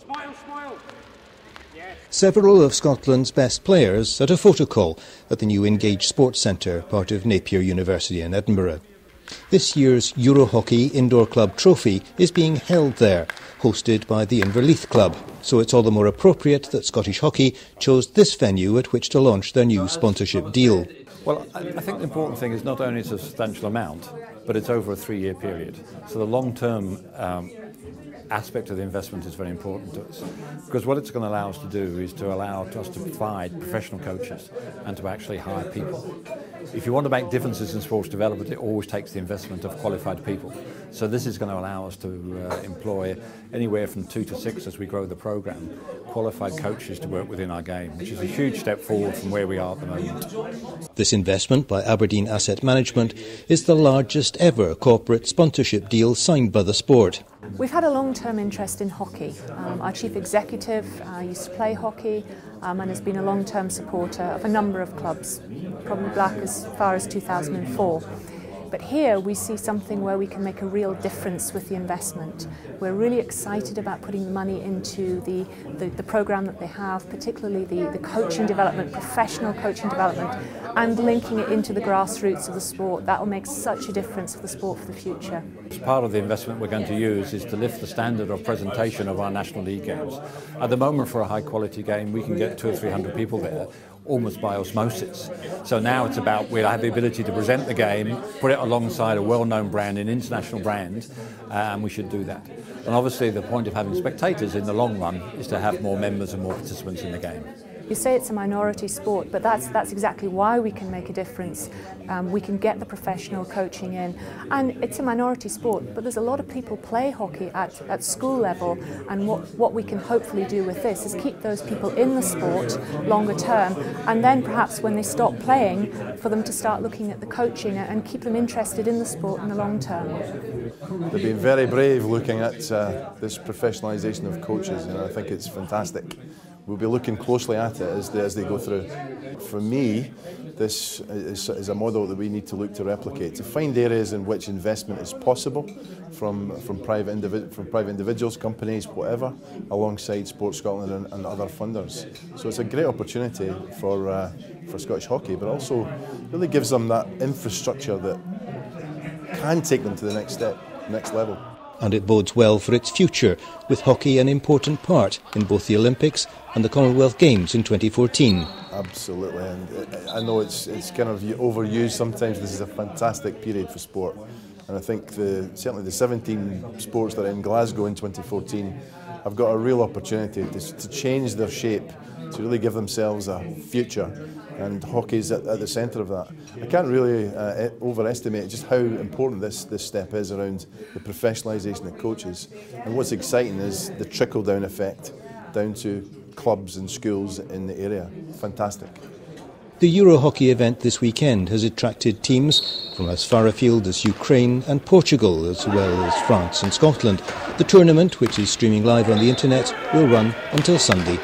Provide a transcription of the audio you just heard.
Smile, smile. Yes. Several of Scotland's best players at a photo call at the new Engage Sports Centre, part of Napier University in Edinburgh. This year's Euro Hockey Indoor Club Trophy is being held there, hosted by the Inverleith Club. So it's all the more appropriate that Scottish Hockey chose this venue at which to launch their new sponsorship deal. Well, I think the important thing is not only it's a substantial amount, but it's over a 3-year period. So the long-term aspect of the investment is very important to us, because what it's going to allow us to do is to allow us to provide professional coaches and to actually hire people. If you want to make differences in sports development, it always takes the investment of qualified people. So this is going to allow us to employ anywhere from 2 to 6, as we grow the programme, qualified coaches to work within our game, which is a huge step forward from where we are at the moment. This investment by Aberdeen Asset Management is the largest ever corporate sponsorship deal signed by the sport. We've had a long-term interest in hockey. Our chief executive used to play hockey and has been a long-term supporter of a number of clubs, probably back as far as 2004. But here we see something where we can make a real difference with the investment. We're really excited about putting the money into the programme that they have, particularly the coaching development, professional coaching development, and linking it into the grassroots of the sport. That will make such a difference for the sport for the future. As part of the investment we're going to use is to lift the standard of presentation of our National League games. At the moment, for a high quality game, we can get 200 or 300 people there, almost by osmosis. So now it's about we'll have the ability to present the game, put it alongside a well-known brand, an international brand, and we should do that. And obviously the point of having spectators in the long run is to have more members and more participants in the game. You say it's a minority sport, but that's exactly why we can make a difference. We can get the professional coaching in, and it's a minority sport, but there's a lot of people play hockey at school level, and what we can hopefully do with this is keep those people in the sport longer term, and then perhaps when they stop playing, for them to start looking at the coaching and keep them interested in the sport in the long term. They've been very brave looking at this professionalisation of coaches, and I think it's fantastic. We'll be looking closely at it as they go through. For me, this is a model that we need to look to replicate, to find areas in which investment is possible from private individuals, companies, whatever, alongside Sport Scotland and other funders. So it's a great opportunity for Scottish hockey, but also really gives them that infrastructure that can take them to the next step, next level. And it bodes well for its future, with hockey an important part in both the Olympics and the Commonwealth Games in 2014. Absolutely, and I know it's kind of overused sometimes. This is a fantastic period for sport, and I think certainly the 17 sports that are in Glasgow in 2014 have got a real opportunity to change their shape, to really give themselves a future, and hockey's at the centre of that. I can't really overestimate just how important this step is around the professionalisation of coaches, and what's exciting is the trickle-down effect down to clubs and schools in the area. Fantastic. The Euro Hockey event this weekend has attracted teams from as far afield as Ukraine and Portugal, as well as France and Scotland. The tournament, which is streaming live on the internet, will run until Sunday.